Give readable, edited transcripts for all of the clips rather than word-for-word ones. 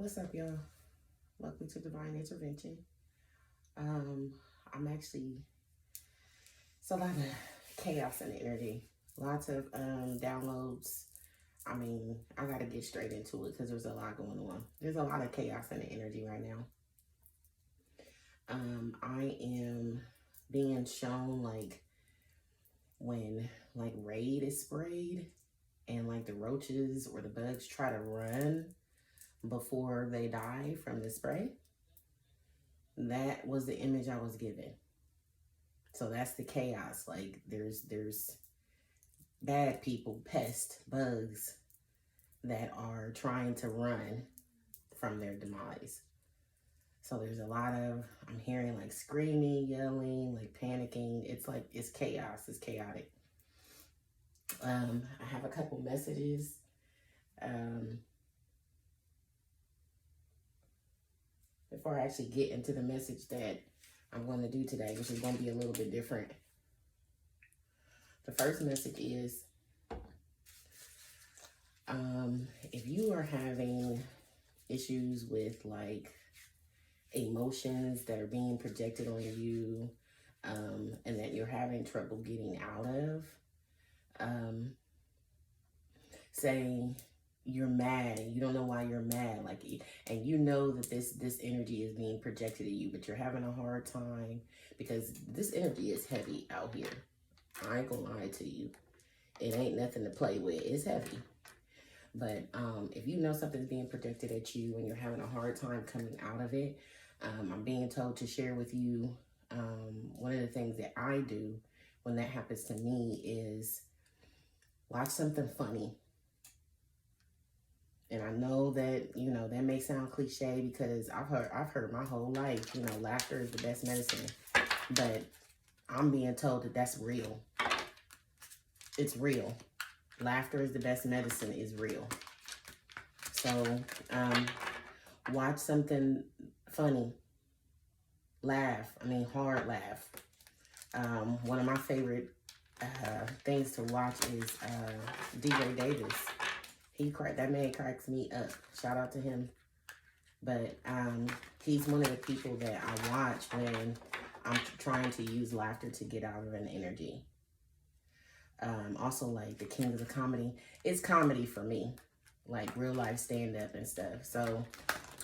What's up, y'all? Welcome to Divine Intervention. I'm actually, it's a lot of chaos in the energy, lots of downloads. I mean, I gotta get straight into it because there's a lot going on. There's a lot of chaos in the energy right now. I am being shown like when like Raid is sprayed and like the roaches or the bugs try to run before they die from the spray. That was the image I was given. So that's the chaos. Like there's bad people, pests, bugs that are trying to run from their demise. So there's a lot of, I'm hearing like screaming, yelling, like panicking. It's like, it's chaos, it's chaotic. I have a couple messages. Before I actually get into the message that I'm going to do today, which is going to be a little bit different. The first message is, if you are having issues with like emotions that are being projected on you, and that you're having trouble getting out of, say you're mad and you don't know why you're mad, like, and you know that this energy is being projected at you, but you're having a hard time because this energy is heavy out here. I ain't gonna lie to you, it ain't nothing to play with. It's heavy. But if you know something's being projected at you and you're having a hard time coming out of it, I'm being told to share with you, one of the things that I do when that happens to me is watch something funny. And I know that, you know, that may sound cliche because I've heard my whole life, you know, laughter is the best medicine. But I'm being told that that's real. It's real. Laughter is the best medicine is real. So watch something funny. Laugh. I mean, hard laugh. One of my favorite things to watch is DJ Davis. That man cracks me up. Shout out to him. But he's one of the people that I watch when I'm trying to use laughter to get out of an energy. Also, like the king of the comedy. It's comedy for me, like real life stand up and stuff. So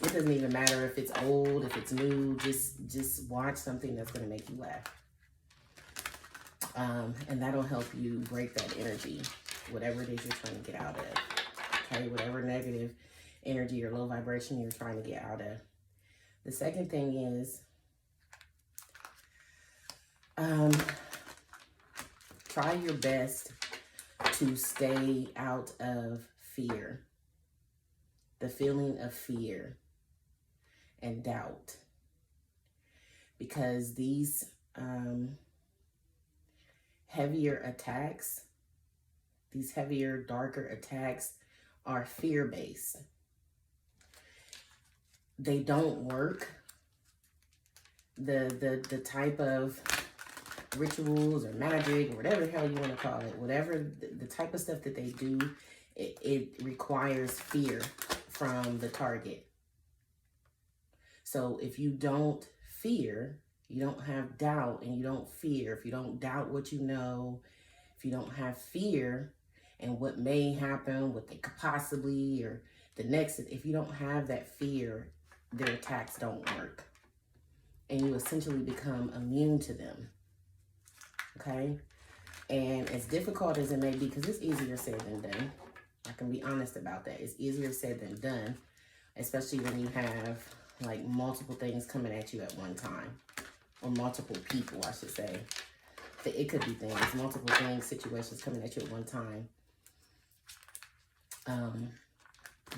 it doesn't even matter if it's old, if it's new. Just watch something that's gonna make you laugh, and that'll help you break that energy, whatever it is you're trying to get out of. Okay, whatever negative energy or low vibration you're trying to get out of. The second thing is, try your best to stay out of fear, the feeling of fear and doubt, because these heavier attacks, these heavier, darker attacks are fear-based. They don't work. The type of rituals or magic or whatever the hell you want to call it, whatever the type of stuff that they do, it requires fear from the target. So if you don't fear, you don't have doubt, and you don't fear, if you don't doubt what you know, if you don't have fear and what may happen, what they could possibly, or the next, if you don't have that fear, their attacks don't work. And you essentially become immune to them. Okay? And as difficult as it may be, because it's easier said than done. I can be honest about that. It's easier said than done, especially when you have like multiple things coming at you at one time, or multiple people, I should say. It could be things, multiple things, situations coming at you at one time.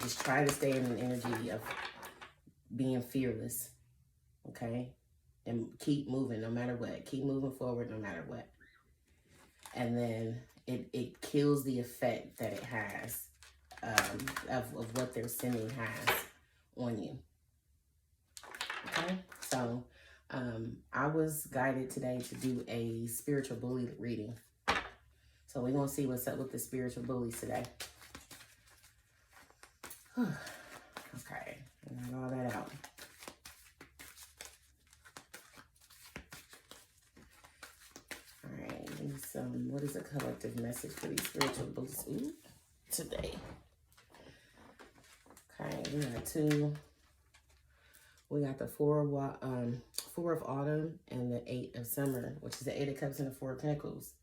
Just try to stay in an energy of being fearless, okay? And keep moving no matter what. Keep moving forward no matter what. And then it kills the effect that it has, of what they're sending has on you. Okay? So I was guided today to do a spiritual bully reading. So we're going to see what's up with the spiritual bullies today. Okay, Got all that out. All right, what is a collective message for these spiritual boosts today? Okay, we got two. We got the four of autumn and the 8 of summer, which is the 8 of cups and the 4 of pentacles.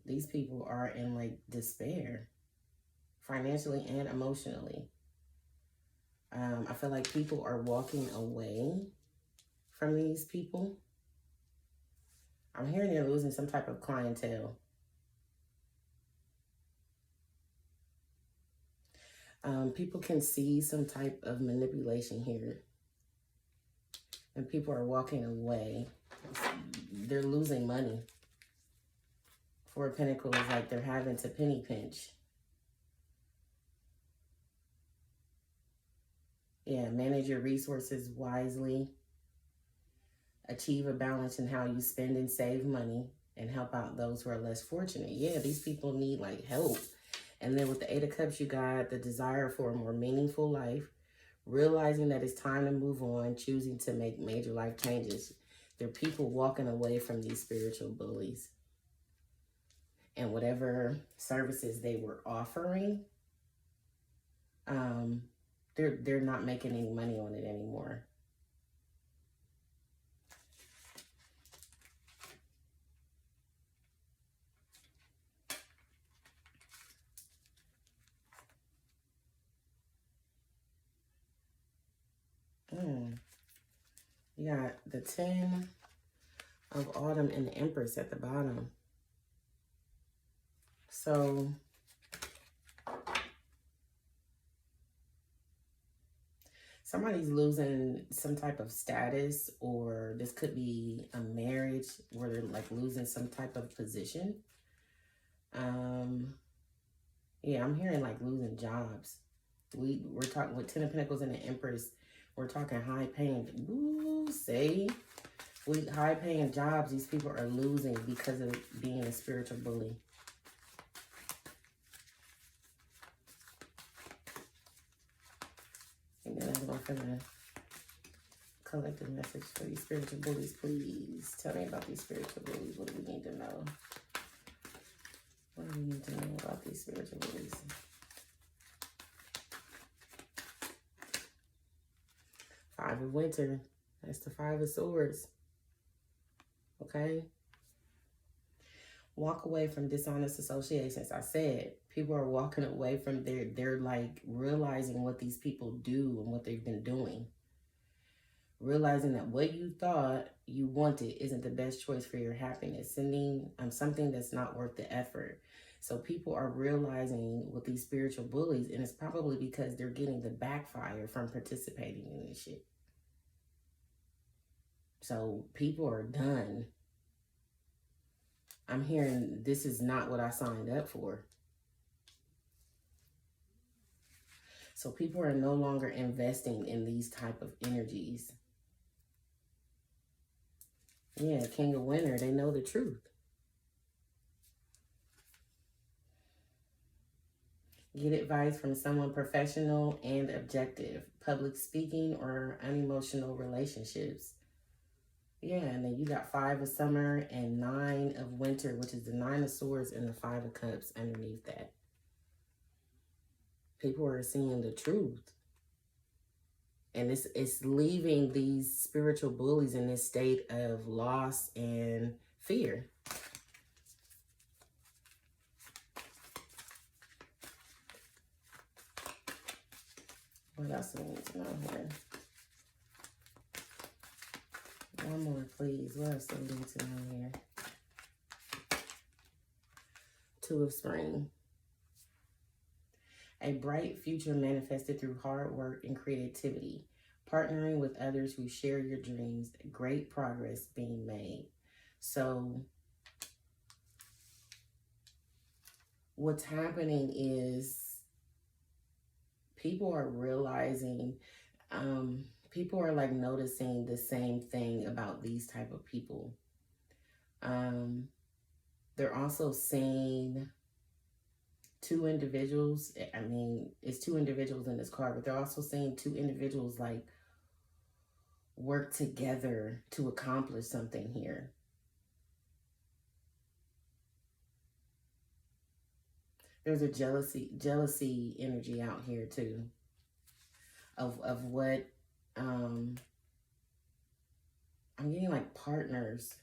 These people are in like despair, financially and emotionally. I feel like people are walking away from these people. I'm hearing they're losing some type of clientele. People can see some type of manipulation here. And people are walking away. They're losing money. 4 of Pentacles, like they're having to penny pinch. Yeah, manage your resources wisely. Achieve a balance in how you spend and save money. And help out those who are less fortunate. Yeah, these people need like help. And then with the 8 of Cups, you got the desire for a more meaningful life. Realizing that it's time to move on. Choosing to make major life changes. There are people walking away from these spiritual bullies. And whatever services they were offering, they're not making any money on it anymore. You got the 10 of autumn and the Empress at the bottom. So somebody's losing some type of status, or this could be a marriage where they're like losing some type of position. Yeah, I'm hearing like losing jobs. We're talking with 10 of Pentacles and the Empress. We're talking high paying. High paying jobs these people are losing because of being a spiritual bully. And then I'm going for the collective message for these spiritual bullies, please. Tell me about these spiritual bullies. What do we need to know? What do we need to know about these spiritual bullies? Five of Winter. That's the 5 of Swords. Okay? Walk away from dishonest associations. I said, people are walking away from they're like realizing what these people do and what they've been doing. Realizing that what you thought you wanted isn't the best choice for your happiness. Sending something that's not worth the effort. So people are realizing with these spiritual bullies, and it's probably because they're getting the backfire from participating in this shit. So people are done. I'm hearing this is not what I signed up for. So people are no longer investing in these type of energies. Yeah, King of Winter, they know the truth. Get advice from someone professional and objective. Public speaking or unemotional relationships. Yeah, and then you got 5 of Summer and 9 of Winter, which is the 9 of Swords and the 5 of Cups underneath that. People are seeing the truth. And it's leaving these spiritual bullies in this state of loss and fear. What else do we need to know here? One more, please. What else do we need to know here? 2 of Spring. A bright future manifested through hard work and creativity. Partnering with others who share your dreams. Great progress being made. So what's happening is people are realizing, people are like noticing the same thing about these type of people. They're also seeing two individuals. I mean, it's two individuals in this card, but they're also saying two individuals like work together to accomplish something here. There's a jealousy energy out here too of what I'm getting like partners.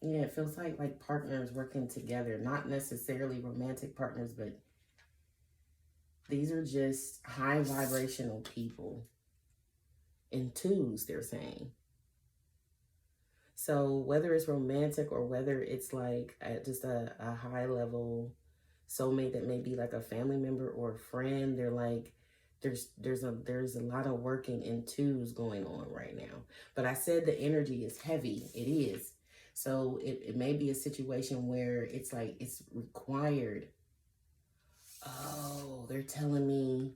Yeah, it feels like partners working together, not necessarily romantic partners, but these are just high vibrational people in twos, they're saying. So whether it's romantic or whether it's like just a high level soulmate that may be like a family member or a friend, they're like, there's a lot of working in twos going on right now. But I said the energy is heavy. It is. So it may be a situation where it's like it's required. Oh, they're telling me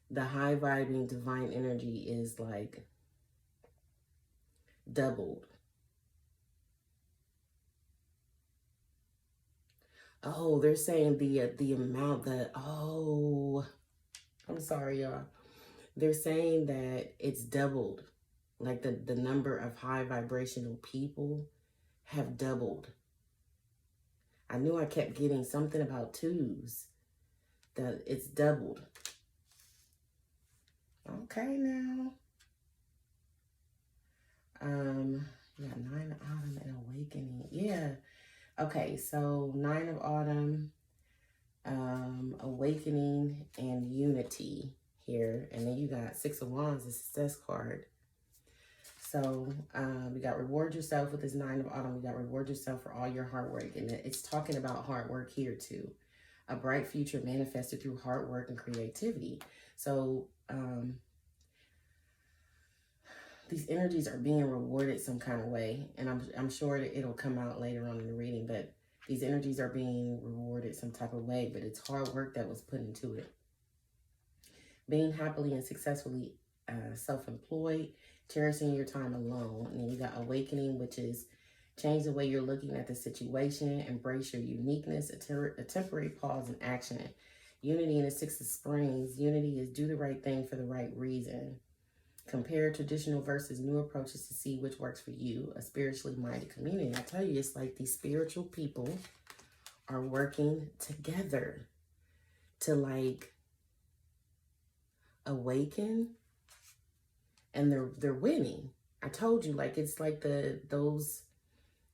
the high vibing divine energy is like doubled. Oh, they're saying the amount that, oh, I'm sorry, y'all. They're saying that it's doubled. Like the number of high vibrational people have doubled. I knew I kept getting something about twos. That it's doubled. Okay, now. Yeah, 9 of Autumn and Awakening. Yeah. Okay, so 9 of Autumn, Awakening and Unity here. And then you got 6 of Wands, the Success card. So we got reward yourself with this 9 of Autumn. We got reward yourself for all your hard work. And it's talking about hard work here too. A bright future manifested through hard work and creativity. So these energies are being rewarded some kind of way. And I'm sure that it'll come out later on in the reading. But these energies are being rewarded some type of way. But it's hard work that was put into it. Being happily and successfully self-employed. Cherishing your time alone. And then you got Awakening, which is change the way you're looking at the situation. Embrace your uniqueness. A temporary pause in action. Unity in the 6 of Springs. Unity is do the right thing for the right reason. Compare traditional versus new approaches to see which works for you. A spiritually minded community. I tell you, it's like these spiritual people are working together to like awaken. And they're winning. I told you, like, it's like the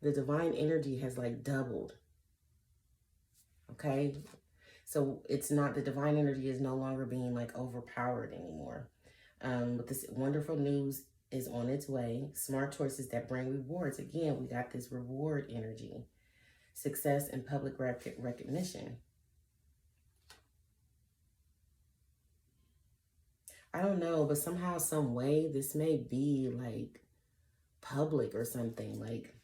divine energy has like doubled. Okay? So it's not, the divine energy is no longer being like overpowered anymore. But this wonderful news is on its way. Smart choices that bring rewards. Again, we got this reward energy. Success and public recognition. I don't know, but somehow, some way, this may be like public or something, like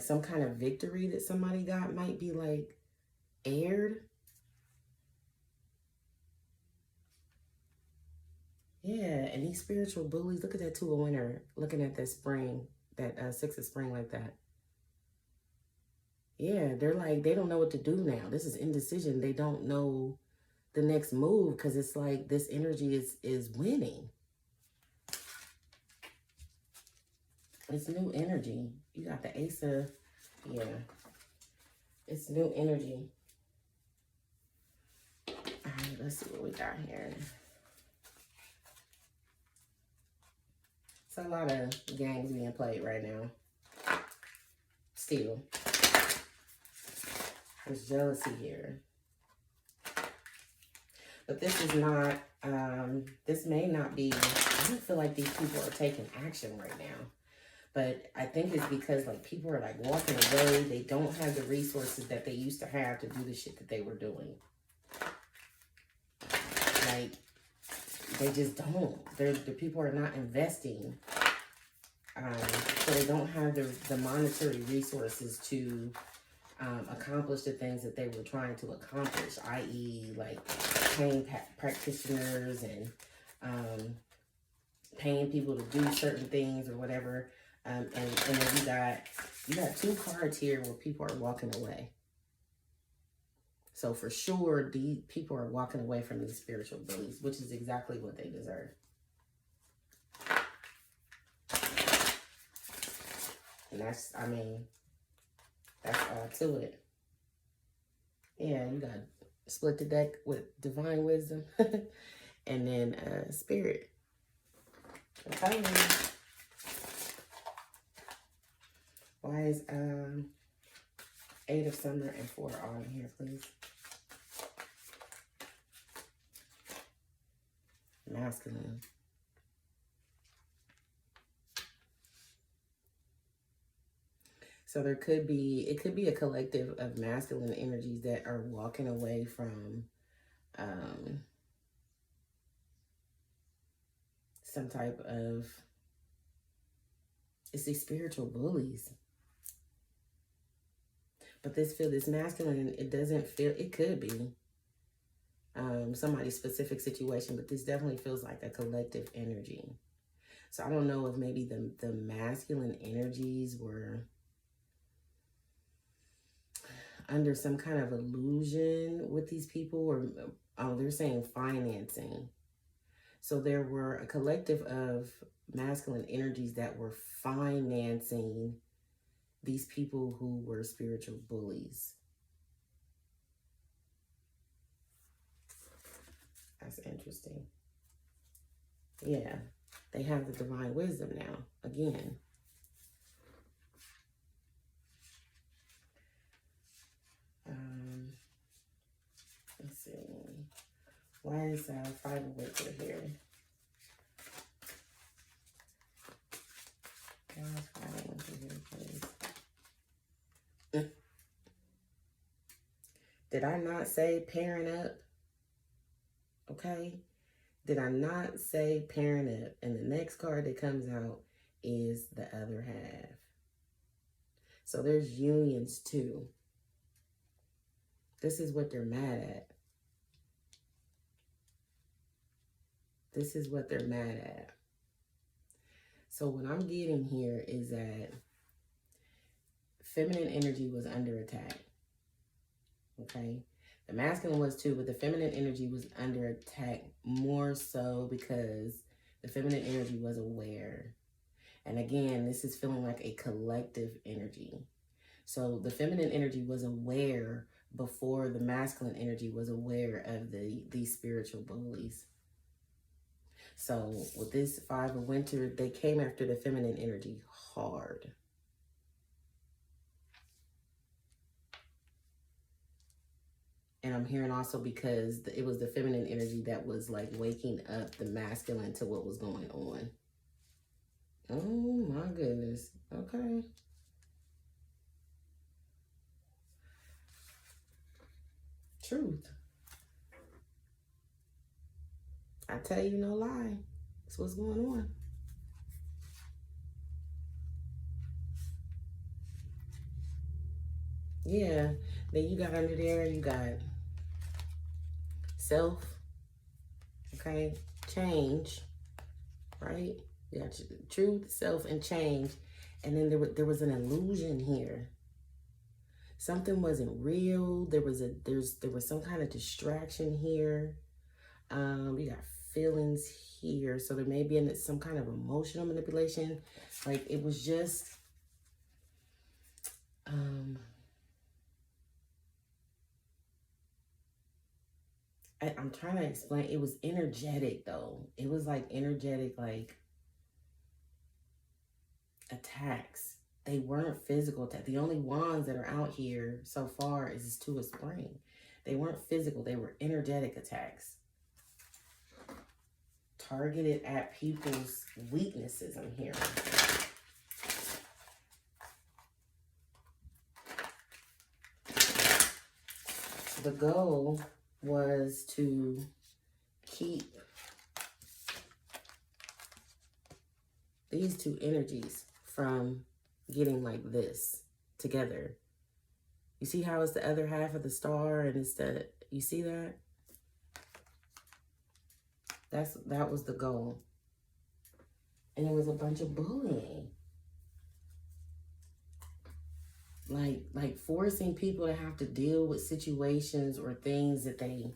some kind of victory that somebody got might be like aired. Yeah, and these spiritual bullies, look at that 2 of Winter, looking at that spring, that 6 of Spring like that. Yeah, they're like, they don't know what to do now. This is indecision. They don't know the next move because it's like this energy is winning. It's new energy. You got the Ace of, yeah. It's new energy. All right, let's see what we got here. It's a lot of games being played right now. Still. There's jealousy here. But this is not, this may not be, I don't feel like these people are taking action right now. But I think it's because like people are like walking away. They don't have the resources that they used to have to do the shit that they were doing. Like, they just don't. The people are not investing. So they don't have the monetary resources to accomplish the things that they were trying to accomplish, i.e. like paying practitioners and paying people to do certain things or whatever. And then you got 2 cards here where people are walking away. So for sure, these people are walking away from these spiritual bullies, which is exactly what they deserve. And that's, I mean, that's all to it. Yeah, you got split the deck with divine wisdom and then spirit. Okay. Why is 8 of Summer and 4 all in here, please? Masculine. So it could be a collective of masculine energies that are walking away from some type of, it's these spiritual bullies. But this masculine, it doesn't feel, it could be somebody's specific situation, but this definitely feels like a collective energy. So I don't know if maybe the masculine energies were under some kind of illusion with these people, or they're saying financing. So there were a collective of masculine energies that were financing these people who were spiritual bullies. That's interesting. Yeah, they have the divine wisdom now, again. Let's see. Why is 5 of Winter here? Why is 5 of Winter here, please? Did I not say pairing up? Okay. Did I not say pairing up? And the next card that comes out is the other half. So there's unions too. This is what they're mad at. This is what they're mad at. So what I'm getting here is that feminine energy was under attack. Okay? The masculine was too, but the feminine energy was under attack more so because the feminine energy was aware. And again, this is feeling like a collective energy. So the feminine energy was aware before the masculine energy was aware of these spiritual bullies. So with this 5 of Winter, they came after the feminine energy hard. And I'm hearing also because it was the feminine energy that was like waking up the masculine to what was going on. Oh my goodness. Okay. Truth. I tell you no lie. That's what's going on. Yeah. Then you got under there, you got self. Okay. Change. Right? You got truth, self, and change. And then there was an illusion here. Something wasn't real. There was some kind of distraction here. You got feelings here. So there may be some kind of emotional manipulation. Like it was just I'm trying to explain. It was energetic though. It was like energetic, like attacks. They weren't physical attacks. The only wands that are out here so far is this 2 of Spring. They weren't physical. They were energetic attacks. Targeted at people's weaknesses, I'm hearing. The goal was to keep these 2 energies from getting like this together. You see how it's the other half of the star and it's you see that? That was the goal. And it was a bunch of bullying. Like forcing people to have to deal with situations or things that they,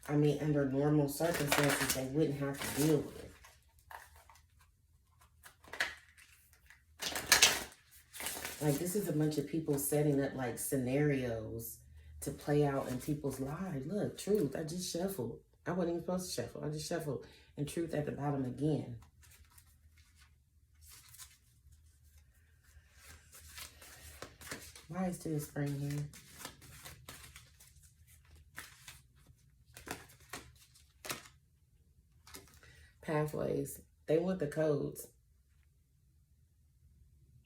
I mean, under normal circumstances, they wouldn't have to deal with. Like, this is a bunch of people setting up, like, scenarios to play out in people's lives. Look, truth, I just shuffled. I wasn't even supposed to shuffle. I just shuffled. And truth at the bottom again. Why is there a spring here? Pathways. They want the codes.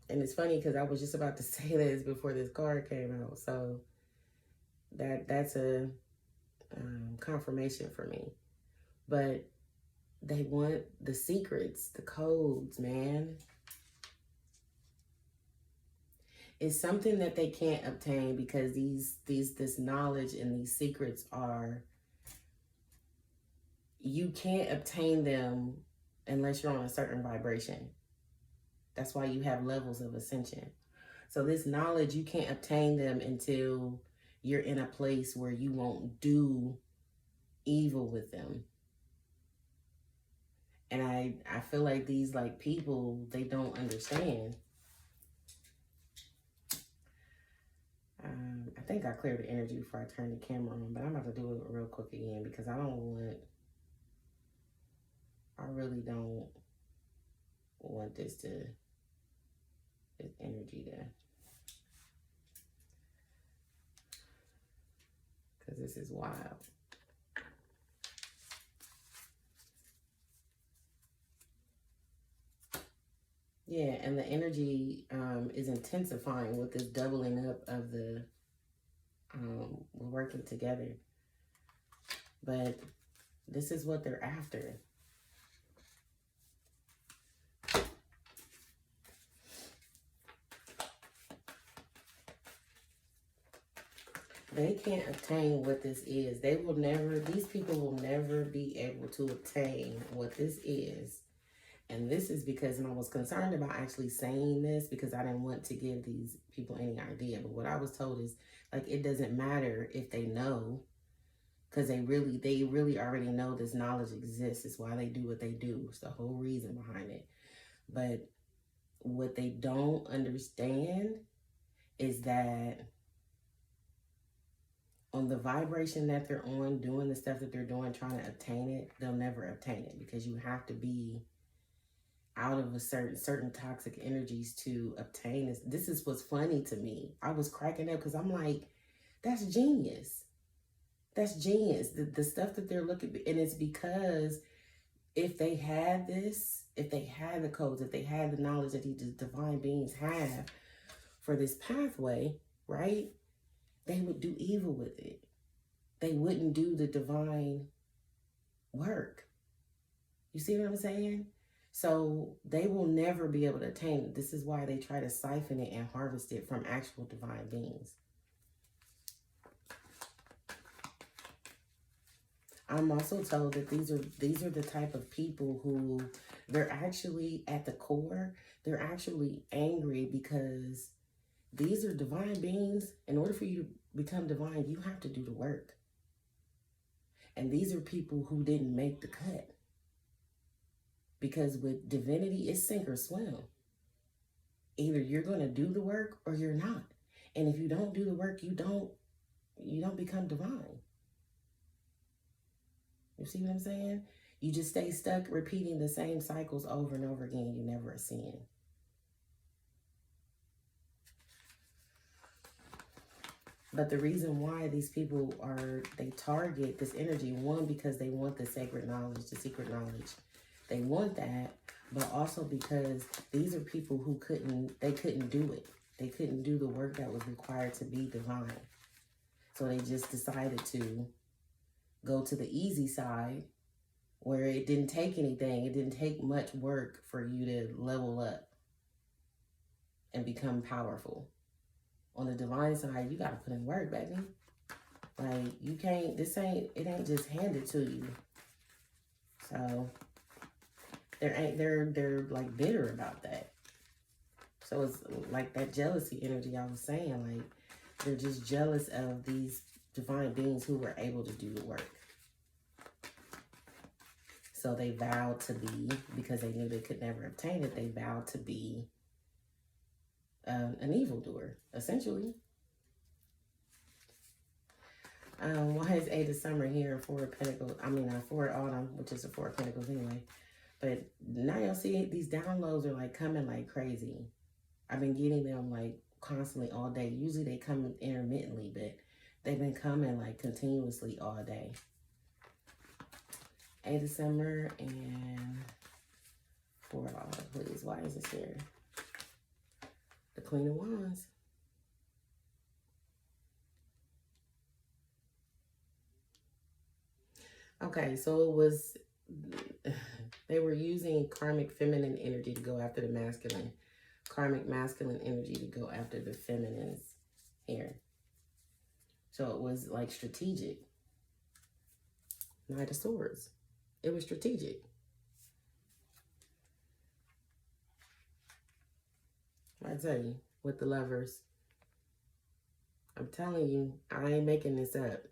And it's funny because I was just about to say this before this card came out. So that's a confirmation for me. But they want the secrets, the codes, man. It's something that they can't obtain because this knowledge and these secrets are, you can't obtain them unless you're on a certain vibration. That's why you have levels of ascension. So this knowledge, you can't obtain them until you're in a place where you won't do evil with them. And I feel like these like people, they don't understand. I think I cleared the energy before I turned the camera on, but I'm about to do it real quick again because I really don't want this energy to, because this is wild. Yeah, and the energy is intensifying with this doubling up of the, we're working together. But this is what they're after. They can't obtain what this is. They will never, these people will never be able to obtain what this is. And this is because, and I was concerned about actually saying this because I didn't want to give these people any idea. But what I was told is, like, it doesn't matter if they know, because they really already know this knowledge exists. It's why they do what they do. It's the whole reason behind it. But what they don't understand is that on the vibration that they're on, doing the stuff that they're doing, trying to obtain it, they'll never obtain it because you have to be out of a certain toxic energies to obtain this. This is what's funny to me. I was cracking up because I'm like, that's genius. That's genius. The stuff that they're looking, and it's because if they had this, if they had the codes, if they had the knowledge that these divine beings have for this pathway, right? They would do evil with it. They wouldn't do the divine work. You see what I'm saying? So they will never be able to attain it. This is why they try to siphon it and harvest it from actual divine beings. I'm also told that these are the type of people who, they're actually at the core, they're actually angry because these are divine beings. In order for you to become divine, you have to do the work. And these are people who didn't make the cut. Because with divinity, it's sink or swim. Either you're going to do the work or you're not. And if you don't do the work, you don't become divine. You see what I'm saying? You just stay stuck repeating the same cycles over and over again. You never ascend. But the reason why these people they target this energy, one, because they want the sacred knowledge, the secret knowledge. They want that, but also because these are people who couldn't do it. They couldn't do the work that was required to be divine. So they just decided to go to the easy side where it didn't take anything. It didn't take much work for you to level up and become powerful. On the divine side, you got to put in work, baby. Like, you can't, it ain't just handed to you. So They're like bitter about that. So it's like that jealousy energy I was saying. Like they're just jealous of these divine beings who were able to do the work. So they vowed to be, because they knew they could never obtain it, they vowed to be an evildoer, essentially. Why is Eight of Summer here in Four of Pentacles? I mean, Four of Autumn, which is a Four of Pentacles anyway. But now you'll see these downloads are like coming like crazy. I've been getting them like constantly all day. Usually they come intermittently, but they've been coming like continuously all day. Eight of Summer and Four of Autumn, please. Why is this here? The Queen of Wands. Okay, so it was, they were using karmic feminine energy to go after the masculine. Karmic masculine energy to go after the feminines here. So it was like strategic. Knight of Swords. It was strategic. I tell you, with the Lovers. I'm telling you, I ain't making this up.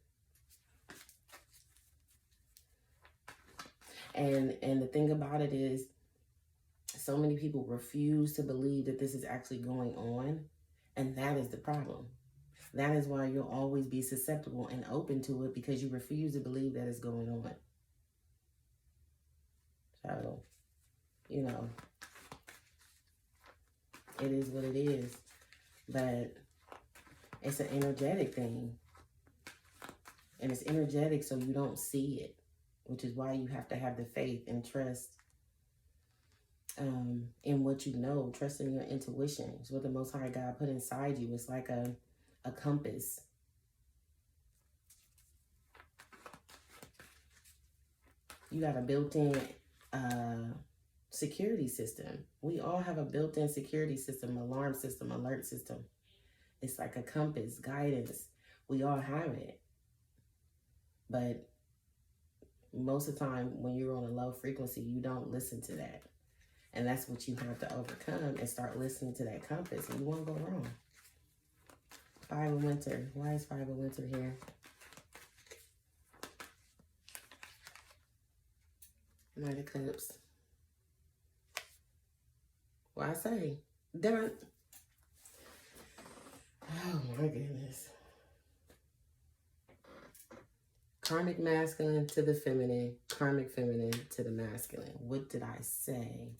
And the thing about it is, so many people refuse to believe that this is actually going on. And that is the problem. That is why you'll always be susceptible and open to it, because you refuse to believe that it's going on. So, you know, it is what it is. But it's an energetic thing. And it's energetic so you don't see it, which is why you have to have the faith and trust in what you know. Trust in your intuition. It's what the Most High God put inside you. It's like a compass. You got a built-in security system. We all have a built-in security system, alarm system, alert system. It's like a compass, guidance. We all have it. But most of the time, when you're on a low frequency, you don't listen to that. And that's what you have to overcome, and start listening to that compass, and you won't go wrong. Five of Winter. Why is Five of Winter here? Knight of Cups. Well, I say, done. Oh my goodness. Karmic masculine to the feminine, karmic feminine to the masculine. What did I say?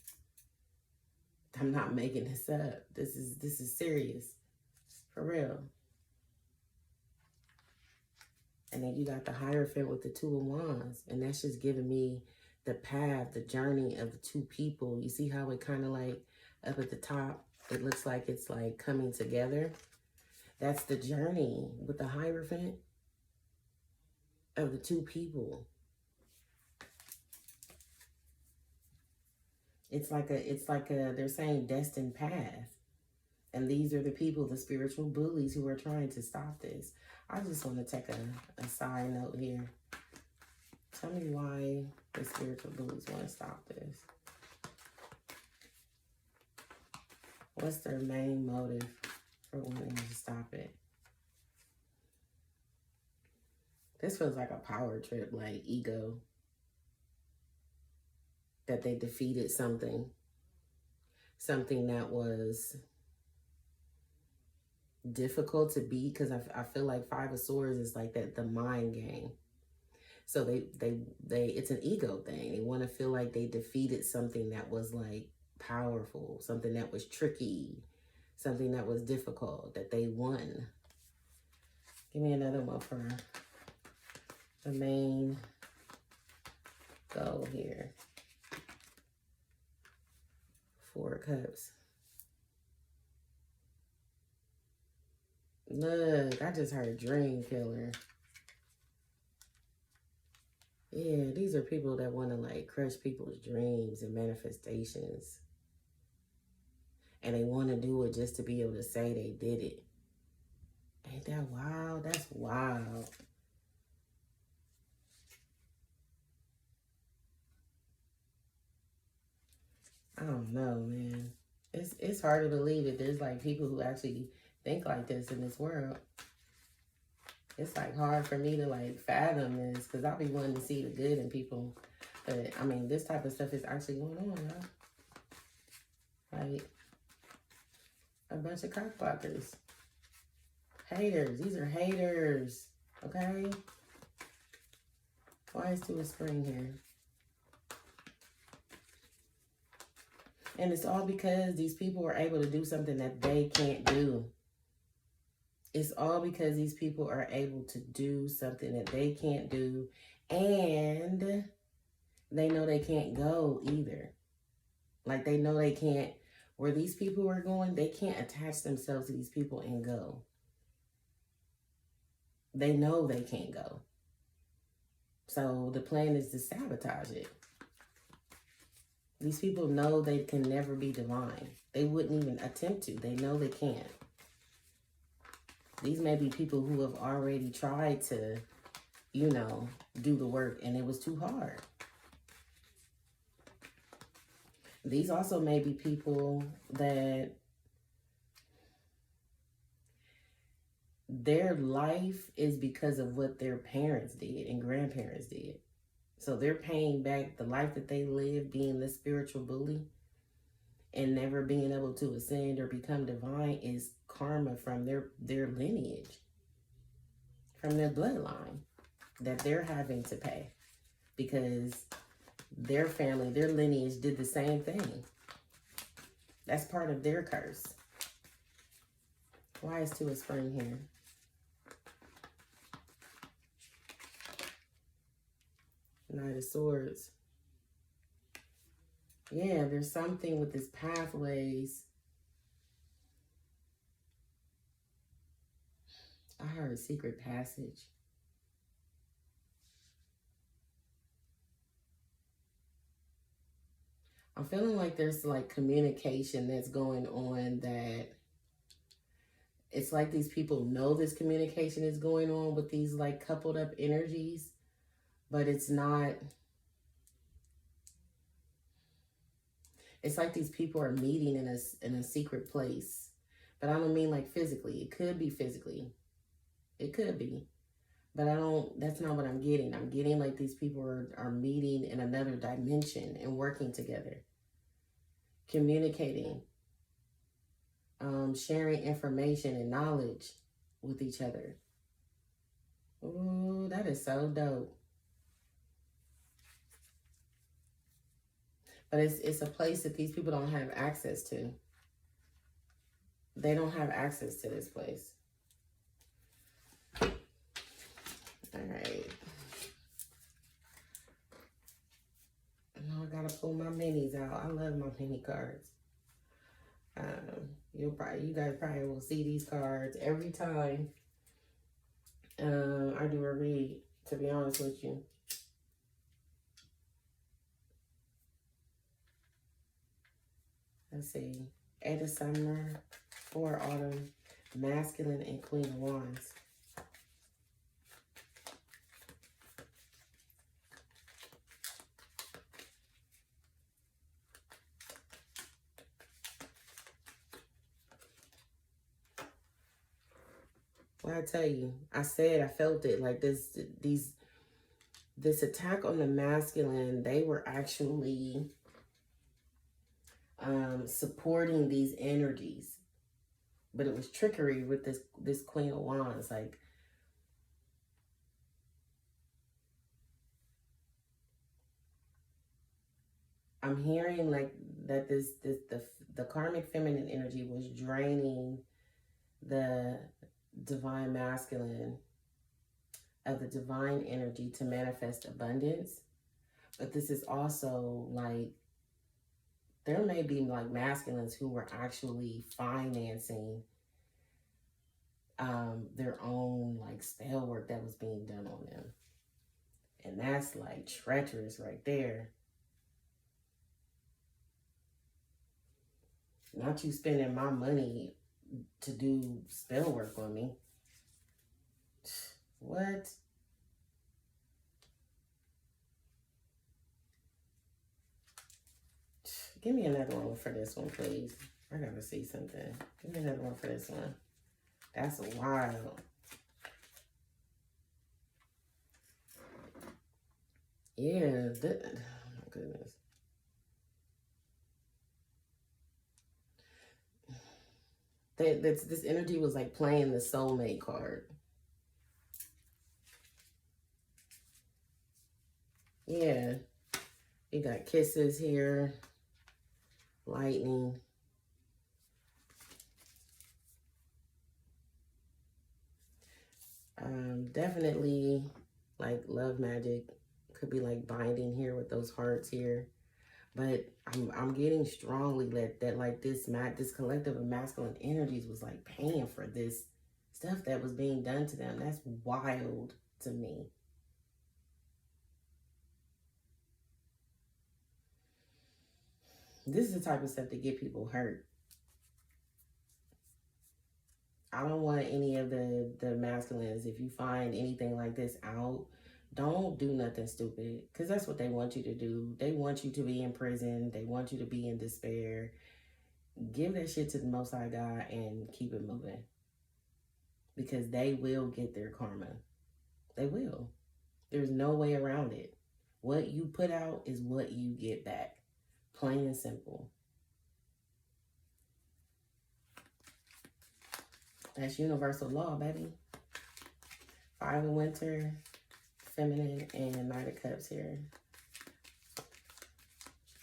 I'm not making this up. This is serious. For real. And then you got the Hierophant with the Two of Wands. And that's just giving me the path, the journey of the two people. You see how it kind of like up at the top, it looks like it's like coming together. That's the journey with the Hierophant of the two people. It's like a, they're saying destined path. And these are the people, the spiritual bullies who are trying to stop this. I just want to take a side note here. Tell me why the spiritual bullies want to stop this. What's their main motive for wanting to stop it? This feels like a power trip, like ego. That they defeated something. Something that was difficult to beat, because I feel like Five of Swords is like that, the mind game. So they it's an ego thing. They want to feel like they defeated something that was like powerful, something that was tricky, something that was difficult, that they won. Give me another one for the main goal here. Four of Cups. Look, I just heard dream killer. Yeah, these are people that want to like crush people's dreams and manifestations. And they want to do it just to be able to say they did it. Ain't that wild? That's wild. I don't know, man. It's hard to believe that there's like people who actually think like this in this world. It's like hard for me to like fathom this because I'll be wanting to see the good in people. But I mean, this type of stuff is actually going on, y'all. Like a bunch of cockblockers. Haters. These are haters. Okay? Why is Two of Spring here? And it's all because these people are able to do something that they can't do. It's all because these people are able to do something that they can't do. And they know they can't go either. Like they know they can't, where these people are going, they can't attach themselves to these people and go. They know they can't go. So the plan is to sabotage it. These people know they can never be divine. They wouldn't even attempt to. They know they can't. These may be people who have already tried to, you know, do the work and it was too hard. These also may be people that their life is because of what their parents did and grandparents did. So they're paying back the life that they lived being the spiritual bully and never being able to ascend or become divine is karma from their lineage, from their bloodline that they're having to pay because their family, their lineage did the same thing. That's part of their curse. Why is Two of Spring here? Knight of Swords. Yeah, there's something with this pathways. I heard a secret passage. I'm feeling like there's like communication that's going on that it's like these people know this communication is going on with these like coupled up energies, but it's not. It's like these people are meeting in a secret place. But I don't mean like physically. It could be physically. It could be. But that's not what I'm getting. I'm getting like these people are meeting in another dimension and working together. Communicating. Sharing information and knowledge with each other. Ooh, that is so dope. But it's a place that these people don't have access to. They don't have access to this place. All right. Now I gotta pull my minis out. I love my mini cards. You guys probably will see these cards every time I do a read, to be honest with you. Let's see. Eight of Summer, Four Autumn, Masculine, and Queen of Wands. Well, I tell you, I felt it like this attack on the masculine, they were actually supporting these energies, but it was trickery with this Queen of Wands. Like, I'm hearing like that the karmic feminine energy was draining the divine masculine of the divine energy to manifest abundance. But this is also like, there may be like masculines who were actually financing their own like spell work that was being done on them. And that's like treacherous right there. Not you spending my money to do spell work on me. What? Give me another one for this one, please. I gotta see something. Give me another one for this one. That's wild. Yeah, oh my goodness. This energy was like playing the soulmate card. Yeah. You got kisses here. Lightning. Definitely like love magic. Could be like binding here with those hearts here. But I'm getting strongly that like this collective of masculine energies was like paying for this stuff that was being done to them. That's wild to me. This is the type of stuff that get people hurt. I don't want any of the masculines. If you find anything like this out, don't do nothing stupid, because that's what they want you to do. They want you to be in prison. They want you to be in despair. Give that shit to the Most High God and keep it moving, because they will get their karma. They will. There's no way around it. What you put out is what you get back. Plain and simple. That's universal law, baby. 5 of Winter, Feminine, and Knight of Cups here.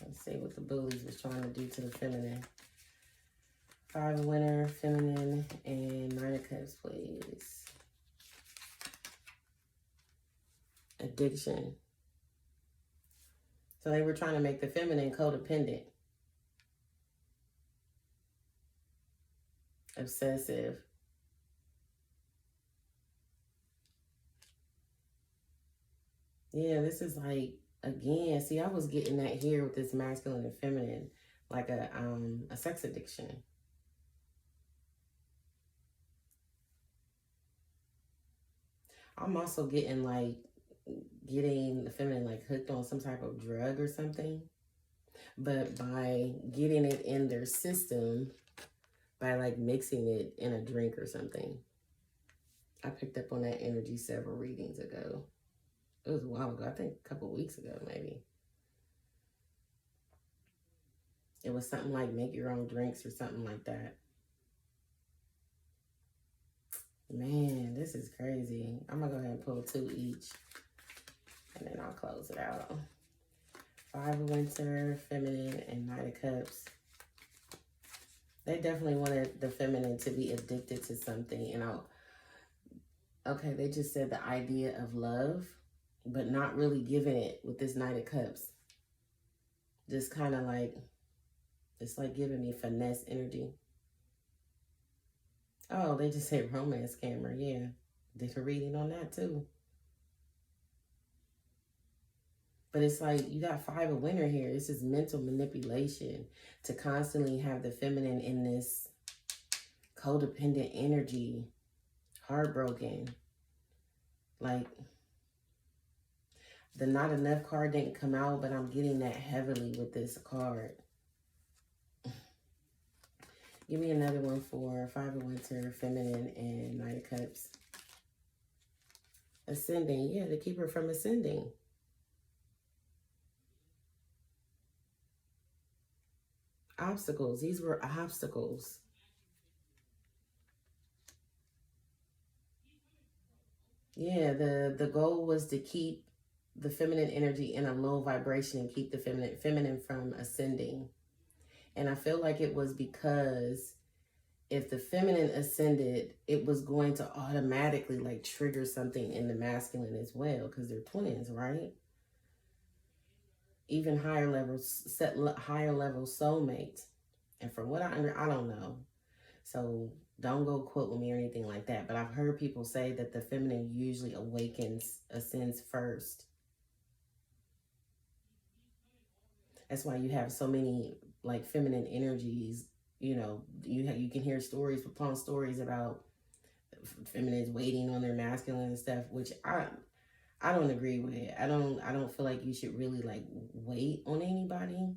Let's see what the bullies was trying to do to the feminine. 5 of Winter, Feminine, and Knight of Cups, please. Addiction. So they were trying to make the feminine codependent. Obsessive. Yeah, this is like, again, see, I was getting that here with this masculine and feminine, like a sex addiction. I'm also getting the feminine like hooked on some type of drug or something. But by getting it in their system, by like mixing it in a drink or something. I picked up on that energy several readings ago. It was a while ago, I think a couple of weeks ago, maybe. It was something like make your own drinks or something like that. Man, this is crazy. I'm gonna go ahead and pull 2 each, and then I'll close it out. 5 of Winter, Feminine, and Knight of Cups. They definitely wanted the feminine to be addicted to something. And okay, they just said the idea of love, but not really giving it with this Knight of Cups. Just kind of like, it's like giving me finesse energy. Oh, they just said romance scammer. Yeah, did a reading on that too. But it's like, you got 5 of Winter here. This is mental manipulation to constantly have the feminine in this codependent energy, heartbroken. Like, the not enough card didn't come out, but I'm getting that heavily with this card. Give me another one for 5 of Winter, Feminine, and Knight of Cups. Ascending. Yeah, to keep her from ascending. Obstacles. These were obstacles. Yeah, the goal was to keep the feminine energy in a low vibration and keep the feminine from ascending. And I feel like it was because if the feminine ascended, it was going to automatically like trigger something in the masculine as well, because they're twins, right? Even higher levels, higher level soulmates. And from what I don't know. So don't go quote with me or anything like that. But I've heard people say that the feminine usually ascends first. That's why you have so many like feminine energies. You know, you can hear stories upon stories about feminines waiting on their masculine and stuff, which I don't agree with. I don't feel like you should really like wait on anybody.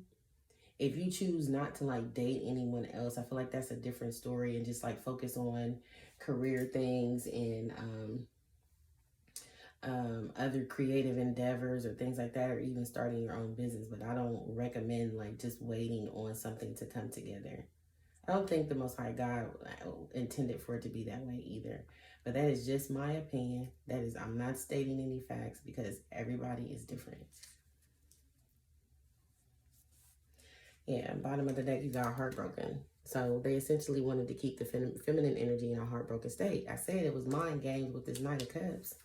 If you choose not to like date anyone else, I feel like that's a different story, and just like focus on career things and other creative endeavors or things like that, or even starting your own business. But I don't recommend like just waiting on something to come together. I don't think the Most High God intended for it to be that way either. But that is just my opinion. That is, I'm not stating any facts because everybody is different. Yeah, bottom of the deck, you got heartbroken. So they essentially wanted to keep the feminine energy in a heartbroken state. I said it was mind games with this Knight of Cups.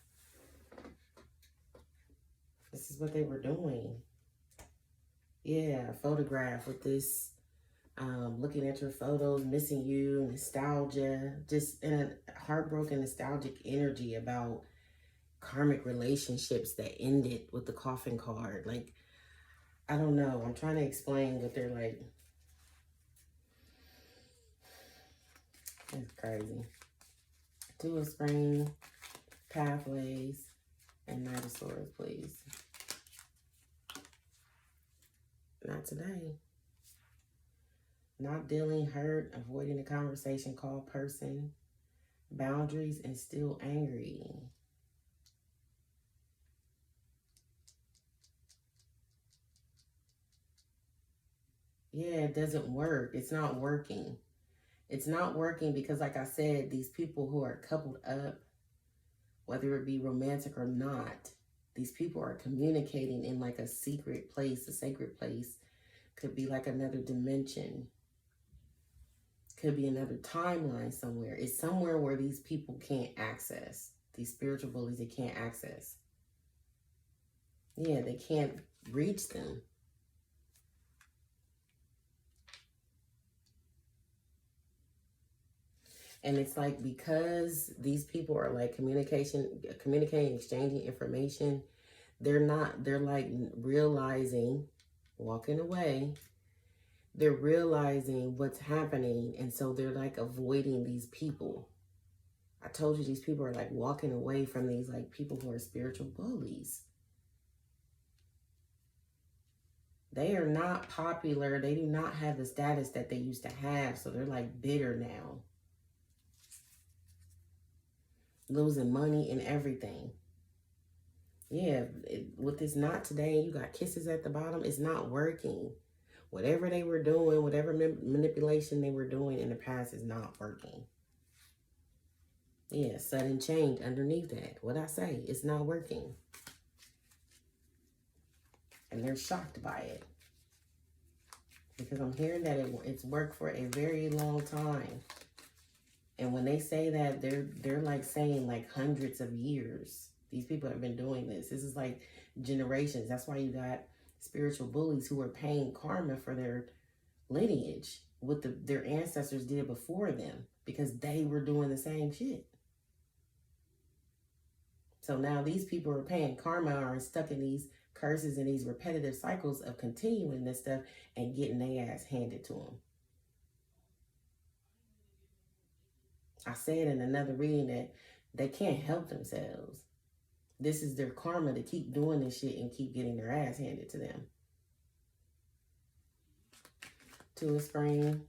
This is what they were doing. Yeah, photograph with this, looking at your photos, missing you, nostalgia, just in a heartbroken, nostalgic energy about karmic relationships that ended with the coffin card. Like, I don't know. I'm trying to explain what they're like. It's crazy. Two of Spring, Pathways, and Knight of Swords, please. Not today. Not dealing, hurt, avoiding the conversation, call person, boundaries, and still angry. Yeah, it doesn't work. It's not working. It's not working because, like I said, these people who are coupled up, whether it be romantic or not, these people are communicating in like a secret place, a sacred place. Could be like another dimension. Could be another timeline somewhere. It's somewhere where these people can't access. These spiritual bullies, they can't access. Yeah, they can't reach them. And it's like, because these people are like communicating, exchanging information, they're like realizing, walking away, they're realizing what's happening. And so they're like avoiding these people. I told you these people are like walking away from these like people who are spiritual bullies. They are not popular. They do not have the status that they used to have. So they're like bitter now. Losing money and everything. Yeah, with this knot today, you got kisses at the bottom. It's not working. Whatever they were doing, whatever manipulation they were doing in the past is not working. Yeah, sudden change underneath that. What I say, it's not working. And they're shocked by it. Because I'm hearing that it's worked for a very long time. And when they say that, they're like saying like hundreds of years. These people have been doing this. This is like generations. That's why you got spiritual bullies who are paying karma for their lineage, what their ancestors did before them, because they were doing the same shit. So now these people are paying karma, are stuck in these curses and these repetitive cycles of continuing this stuff and getting their ass handed to them. I said in another reading that they can't help themselves. This is their karma to keep doing this shit and keep getting their ass handed to them. Two of Spring,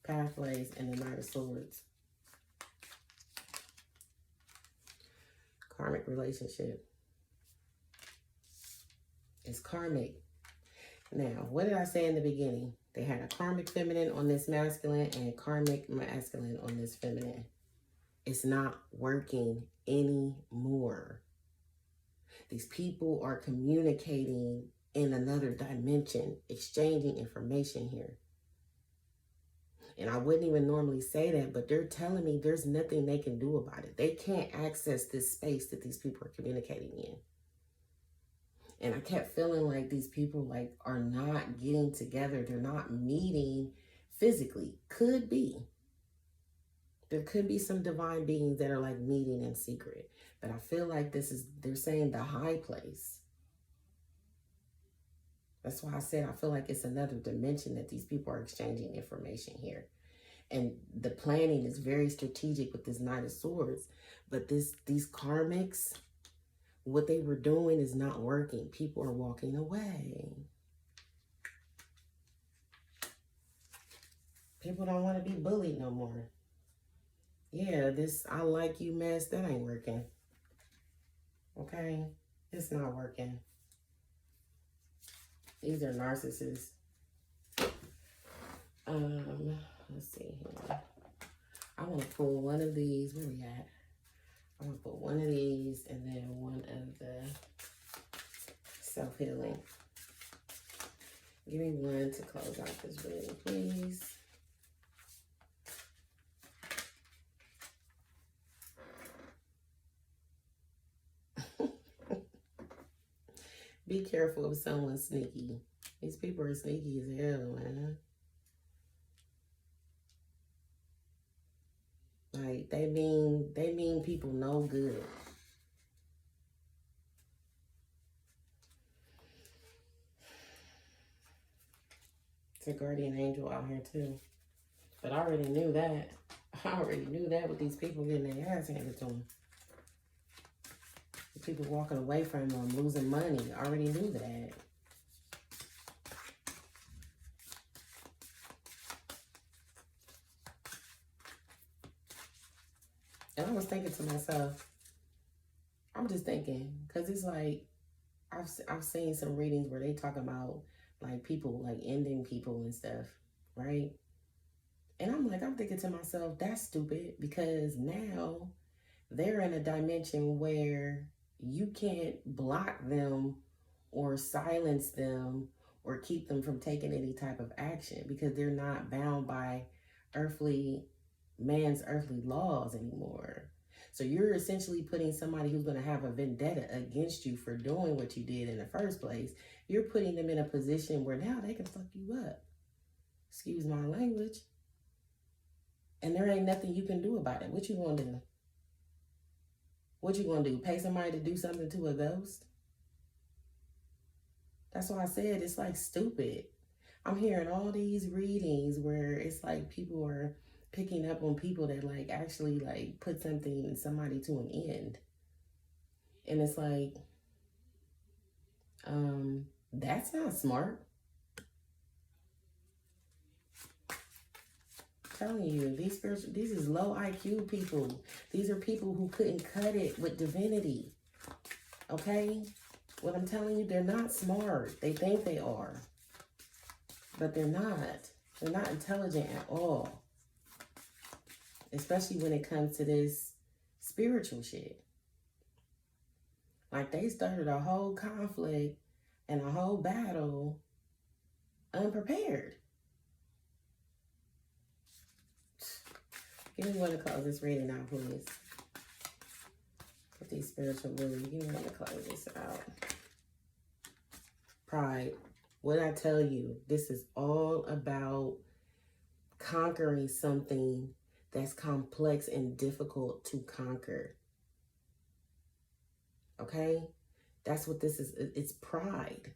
Pathways, and the Knight of Swords. Karmic relationship. It's karmic. Now, what did I say in the beginning? They had a karmic feminine on this masculine and a karmic masculine on this feminine. It's not working anymore. These people are communicating in another dimension, exchanging information here. And I wouldn't even normally say that, but they're telling me there's nothing they can do about it. They can't access this space that these people are communicating in. And I kept feeling like these people like are not getting together. They're not meeting physically. Could be. There could be some divine beings that are like meeting in secret. But I feel like they're saying the high place. That's why I said I feel like it's another dimension that these people are exchanging information here. And the planning is very strategic with this Knight of Swords. But these karmics, what they were doing is not working. People are walking away. People don't want to be bullied no more. Yeah, this I like you mess, that ain't working. Okay? It's not working. These are narcissists. Let's see here. I want to pull one of these. Where we at? I'm going to put one of these and then one of the self-healing. Give me one to close out this reading, please. Be careful of someone sneaky. These people are sneaky as hell, man. Like, they mean people no good. It's a guardian angel out here too. But I already knew that. I already knew that with these people getting their ass handed to them. The people walking away from them, losing money. I already knew that. And I was thinking to myself, I'm just thinking, because it's like, I've seen some readings where they talk about like people like ending people and stuff, right? And I'm thinking to myself, that's stupid, because now they're in a dimension where you can't block them or silence them or keep them from taking any type of action, because they're not bound by man's earthly laws anymore. So you're essentially putting somebody who's going to have a vendetta against you for doing what you did in the first place. You're putting them in a position where now they can fuck you up. Excuse my language. And there ain't nothing you can do about it. What you gonna do? What you gonna do? Pay somebody to do something to a ghost? That's why I said it's like stupid. I'm hearing all these readings where it's like people are picking up on people that like actually like put somebody to an end. And it's like, that's not smart. I'm telling you, these is low IQ people. These are people who couldn't cut it with divinity. Okay? What I'm telling you, they're not smart. They think they are. But they're not. They're not intelligent at all. Especially when it comes to this spiritual shit. Like, they started a whole conflict and a whole battle unprepared. Give me one to close this reading out, please. With these spiritual bullies, give me one to close this out. Pride. What I tell you, this is all about conquering something that's complex and difficult to conquer. Okay? That's what this is. It's pride.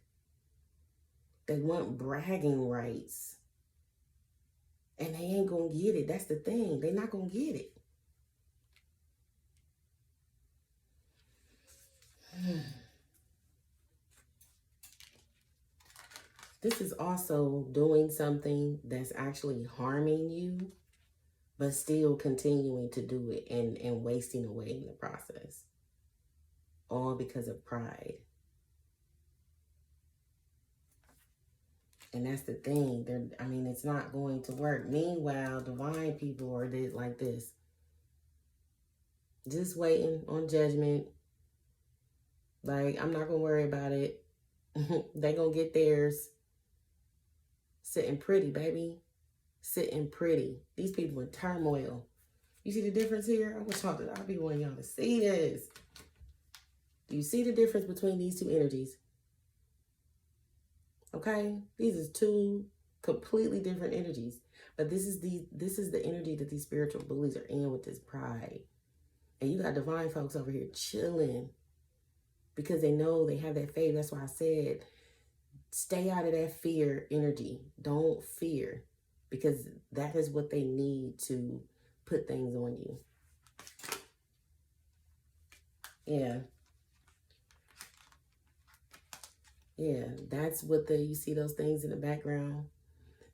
They want bragging rights. And they ain't gonna get it. That's the thing. They're not gonna get it. This is also doing something that's actually harming you, but still continuing to do it and wasting away in the process. All because of pride. And that's the thing. It's not going to work. Meanwhile, divine people are like this. Just waiting on judgment. Like, I'm not going to worry about it. They're going to get theirs. Sitting pretty, baby. Sitting pretty. These people in turmoil. You see the difference here? I wish I'd be wanting y'all to see this. Do you see the difference between these two energies? Okay? These is two completely different energies. But this is the energy that these spiritual bullies are in with this pride. And you got divine folks over here chilling because they know they have that faith. That's why I said, stay out of that fear energy. Don't fear, because that is what they need to put things on you. Yeah. Yeah, that's what you see those things in the background.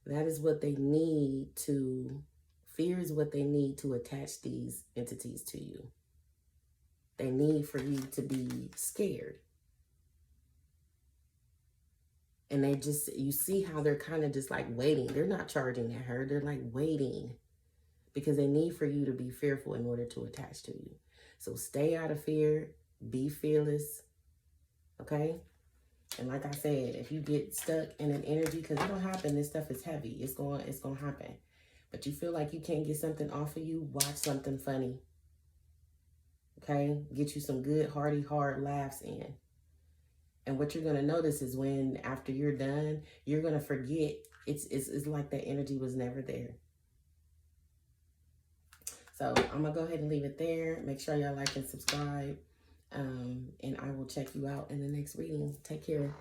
That is what they need to, fear is what they need to attach these entities to you. They need for you to be scared. And they just, you see how they're kind of just like waiting. They're not charging at her. They're like waiting because they need for you to be fearful in order to attach to you. So stay out of fear. Be fearless. Okay? And like I said, if you get stuck in an energy, because it'll happen, this stuff is heavy. It's going to happen. But you feel like you can't get something off of you, watch something funny. Okay? Get you some good, hearty, hard laughs in. And what you're going to notice is when, after you're done, you're going to forget. It's like that energy was never there. So I'm going to go ahead and leave it there. Make sure y'all like and subscribe. And I will check you out in the next reading. Take care.